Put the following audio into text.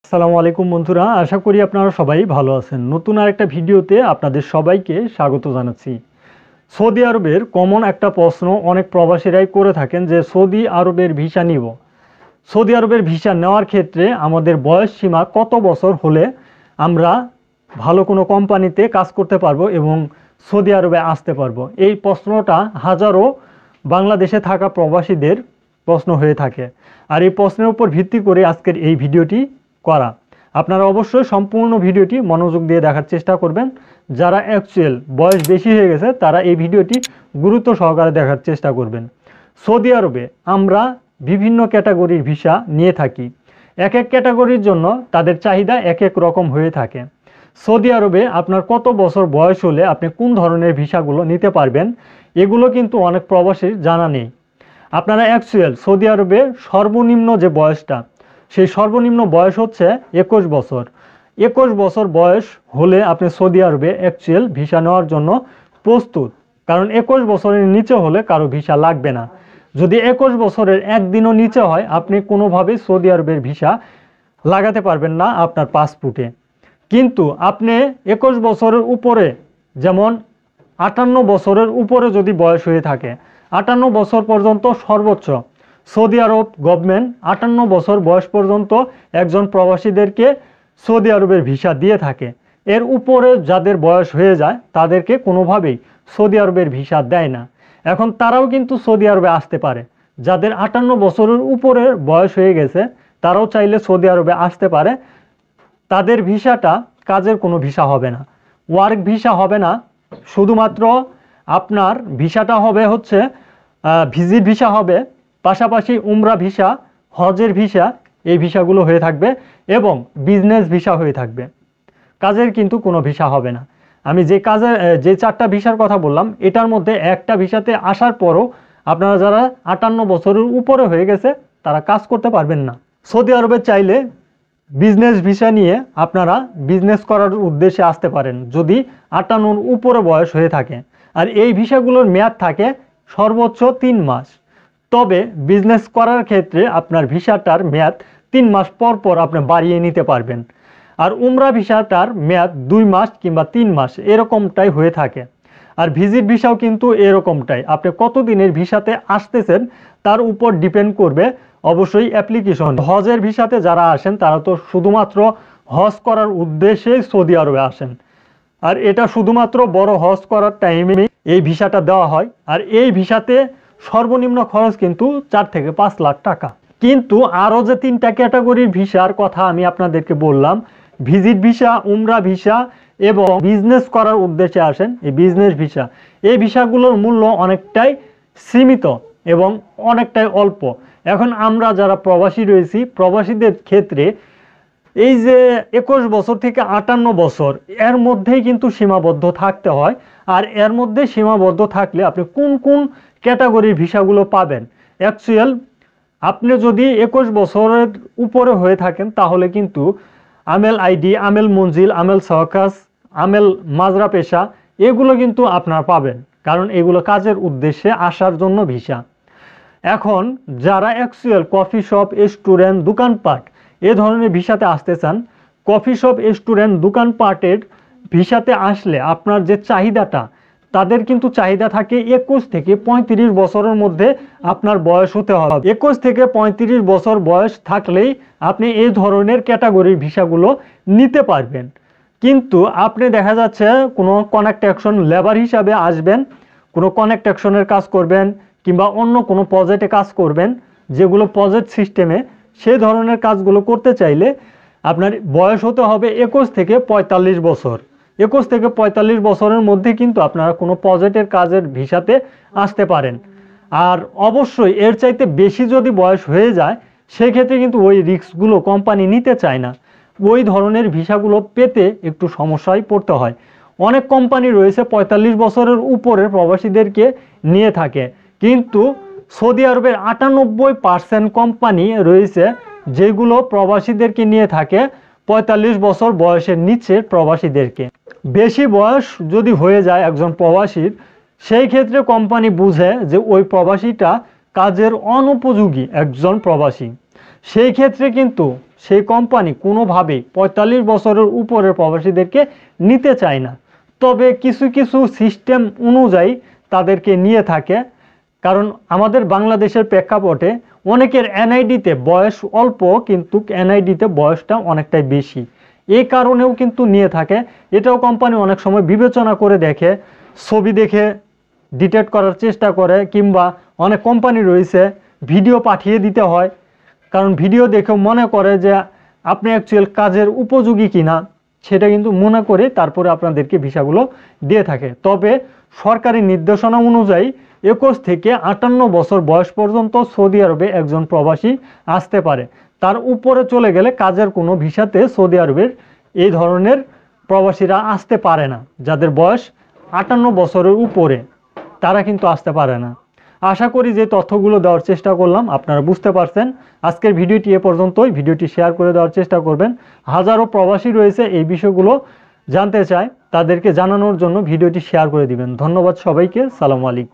আসসালামু আলাইকুম বন্ধুরা, আশা করি আপনারা সবাই ভালো আছেন। নতুন আরেকটা ভিডিওতে আপনাদের সবাইকে স্বাগত জানাচ্ছি। সৌদি আরবের কমন একটা প্রশ্ন অনেক প্রবাসীরাই করে থাকেন যে সৌদি আরবের ভিসা নিব। সৌদি আরবের ভিসা নেওয়ার ক্ষেত্রে আমাদের বয়স সীমা কত বছর হলে আমরা ভালো কোনো কোম্পানিতে কাজ করতে পারবো এবং সৌদি আরবে আসতে পারবো? এই প্রশ্নটা হাজারো বাংলাদেশে থাকা প্রবাসীদের প্রশ্ন হয়ে থাকে। আর এই প্রশ্নের উপর ভিত্তি করে আজকের এই ভিডিওটি করা। আপনারা অবশ্যই সম্পূর্ণ ভিডিওটি মনোযোগ দিয়ে দেখার চেষ্টা করবেন। যারা অ্যাকচুয়াল বয়স বেশি হয়ে গেছে তারা এই ভিডিওটি গুরুত্ব সহকারে দেখার চেষ্টা করবেন। সৌদি আরবে আমরা বিভিন্ন ক্যাটাগরির ভিসা নিয়ে থাকি। এক এক ক্যাটাগরির জন্য তাদের চাহিদা এক এক রকম হয়ে থাকে। সৌদি আরবে আপনার কত বছর বয়স হলে আপনি কোন ধরনের ভিসাগুলো নিতে পারবেন এগুলো কিন্তু অনেক প্রবাসীর জানা নেই। আপনারা অ্যাকচুয়াল সৌদি আরবে সর্বনিম্ন যে বয়সটা, সেই সর্বনিম্ন বয়স হচ্ছে 21 বছর। 21 বছর বয়স হলে আপনি সৌদি আরবে অ্যাকচুয়াল ভিসা নেওয়ার জন্য প্রস্তুত। কারণ 21 বছরের নিচে হলে কারো ভিসা লাগবে না। যদি 21 বছরের একদিনও নিচে হয় আপনি কোনোভাবেই সৌদি আরবের ভিসা লাগাতে পারবেন না আপনার পাসপোর্টে। কিন্তু আপনি 21 বছরের উপরে, যেমন 58 বছরের উপরে যদি বয়স হয়ে থাকে, 58 বছর পর্যন্ত সর্বোচ্চ সৌদি আরব গভর্নমেন্ট 58 বছর বয়স পর্যন্ত একজন প্রবাসীদেরকে সৌদি আরবের ভিসা দিয়ে থাকে। এর উপরে যাদের বয়স হয়ে যায় তাদেরকে কোনোভাবেই সৌদি আরবের ভিসা দেয় না। এখন তারাও কিন্তু সৌদি আরবে আসতে পারে। যাদের 58 বছরের উপরে বয়স হয়ে গেছে তারাও চাইলে সৌদি আরবে আসতে পারে। তাদের ভিসাটা কাজের কোনো ভিসা হবে না, ওয়ার্ক ভিসা হবে না। শুধুমাত্র আপনার ভিসাটা হবে হচ্ছে ভিজিট ভিসা হবে, পাশাপাশি উমরা ভিসা, হজের ভিসা, এই ভিসাগুলো হয়ে থাকবে এবং বিজনেস ভিসা হয়ে থাকবে। কাজের কিন্তু কোনো ভিসা হবে না। আমি যে 4টা ভিসার কথা বললাম এটার মধ্যে একটা ভিসাতে আসার পরও আপনারা যারা 58 বছরের উপরে হয়ে গেছে তারা কাজ করতে পারবেন না। সৌদি আরবে চাইলে বিজনেস ভিসা নিয়ে আপনারা বিজনেস করার উদ্দেশ্যে আসতে পারেন যদি 58 উপরে বয়স হয়ে থাকে। আর এই ভিসাগুলোর মেয়াদ থাকে সর্বোচ্চ 3 মাস। তবে বিজনেস করার ক্ষেত্রে আপনার ভিসাটার মেয়াদ 3 মাস পর পর আপনি বাড়িয়ে নিতে পারবেন। আর উমরা ভিসাটার মেয়াদ 2 মাস কিংবা 3 মাস এরকমটাই হয়ে থাকে। আর ভিজিট ভিসাও কিন্তু এরকমটাই, আপনি কতদিনের ভিসাতে আসতেছেন তার উপর ডিপেন্ড করবে। অবশ্যই অ্যাপ্লিকেশন হজের ভিসাতে যারা আসেন তারা তো শুধুমাত্র হজ করার উদ্দেশ্যে সৌদি আরবে আসেন। আর এটা শুধুমাত্র বড় হজ করার টাইমে এই ভিসাটা দেওয়া হয়। আর এই ভিসাতে সর্বনিম্ন খরচ কিন্তু 4 থেকে 5 লাখ টাকা। কিন্তু আরও যে 3টা ক্যাটাগরির ভিসার কথা আমি আপনাদেরকে বললাম, ভিজিট ভিসা, উমরা ভিসা এবং বিজনেস করার উদ্দেশ্যে আসেন এই বিজনেস ভিসা, এই ভিসাগুলোর মূল্য অনেকটাই সীমিত এবং অনেকটাই অল্প। এখন আমরা যারা প্রবাসী রয়েছি, প্রবাসীদের ক্ষেত্রে এই যে 21 বছর থেকে 58 বছর এর মধ্যেই কিন্তু সীমাবদ্ধ থাকতে হয়। আর এর মধ্যে সীমাবদ্ধ থাকলে আপনি কোন কোন ক্যাটাগরির ভিসাগুলো পাবেন? অ্যাকচুয়াল আপনি যদি 21 বছরের উপরে হয়ে থাকেন তাহলে কিন্তু আমেল আইডি, আমেল মঞ্জিল, আমেল সহকাস, আমেল মাজরা পেশা এগুলো কিন্তু আপনারা পাবেন, কারণ এগুলো কাজের উদ্দেশ্যে আসার জন্য ভিসা। এখন যারা অ্যাকচুয়াল কফি শপ, রেস্টুরেন্ট, দোকানপাট এ ধরনের ভিসাতে আসতে চান, কফি শপ, রেস্টুরেন্ট, দোকানপাটের ভিসাতে আসলে আপনার যে চাহিদাটা, তাদের কিন্তু চাহিদা থাকে 21 থেকে 35 বছরের মধ্যে আপনার বয়স হতে হবে। 21 থেকে 35 বছর বয়স থাকলেই আপনি এই ধরনের ক্যাটাগরির ভিসাগুলো নিতে পারবেন। কিন্তু আপনি দেখা যাচ্ছে কোনো কনস্ট্রাকশন লেবার হিসাবে আসবেন, কোনো কনস্ট্রাকশনের কাজ করবেন কিংবা অন্য কোনো প্রজেক্টে কাজ করবেন, যেগুলো প্রজেক্ট সিস্টেমে, সেই ধরনের কাজগুলো করতে চাইলে আপনার বয়স হতে হবে 21 থেকে 45 বছর। 21 থেকে 45 বছরের মধ্যে কিন্তু আপনারা কোনো প্রজেক্টের কাজের ভিসাতে আসতে পারেন। আর অবশ্যই এর চাইতে বেশি যদি বয়স হয়ে যায় সেক্ষেত্রে কিন্তু ওই রিস্কগুলো কোম্পানি নিতে চায় না। ওই ধরনের ভিসাগুলো পেতে একটু সমস্যায় পড়তে হয়। অনেক কোম্পানি রয়েছে 45 বছরের উপরের প্রবাসীদেরকে নিয়ে থাকে, কিন্তু সৌদি আরবের 98% কোম্পানি রয়েছে যেগুলো প্রবাসীদেরকে নিয়ে থাকে 45 বছর বয়সের নিচের প্রবাসীদেরকে। বেশি বয়স যদি হয়ে যায় একজন প্রবাসীর, সেই ক্ষেত্রে কোম্পানি বুঝে যে ওই প্রবাসীটা কাজের অনুপযোগী একজন প্রবাসী, সেই ক্ষেত্রে কিন্তু সেই কোম্পানি কোনোভাবেই ৪৫ বছরের উপরের প্রবাসীদেরকে নিতে চায় না। তবে কিছু কিছু সিস্টেম অনুযায়ী তাদেরকে নিয়ে থাকে, কারণ আমাদের বাংলাদেশের প্রেক্ষাপটে অনেকের এনআইডিতে বয়স অল্প, কিন্তু এনআইডিতে বয়সটা অনেকটাই বেশি, এই কারণেও কিন্তু নিয়ে থাকে। এটাও কোম্পানি অনেক সময় বিবেচনা করে দেখে, ছবি দেখে ডিটেক্ট করার চেষ্টা করে, কিংবা অনেক কোম্পানি রয়েছে ভিডিও পাঠিয়ে দিতে হয়, কারণ ভিডিও দেখে মনে করে যে আপনি অ্যাকচুয়াল কাজের উপযোগী কিনা, সেটা কিন্তু মনে করে তারপরে আপনাদেরকে ভিসাগুলো দিয়ে থাকে। তবে সরকারি নির্দেশনা অনুযায়ী 21 থেকে 58 বছর বয়স পর্যন্ত সৌদি আরবে একজন প্রবাসী আসতে পারে। তার উপরে চলে গেলে কাজের কোনো ভিসাতে সৌদি আরবের এই ধরনের প্রবাসীরা আসতে পারে না। যাদের বয়স 58 বছরের উপরে তারা কিন্তু আসতে পারে না। আশা করি যে তথ্যগুলো দেওয়ার চেষ্টা করলাম আপনারা বুঝতে পারছেন। আজকের ভিডিওটি এ পর্যন্তই। ভিডিওটি শেয়ার করে দেওয়ার চেষ্টা করবেন। হাজারো প্রবাসী রয়েছে এই বিষয়গুলো জানতে চায়, তাদেরকে জানানোর জন্য ভিডিওটি শেয়ার করে দিবেন। ধন্যবাদ সবাইকে। সালামু আলাইকুম।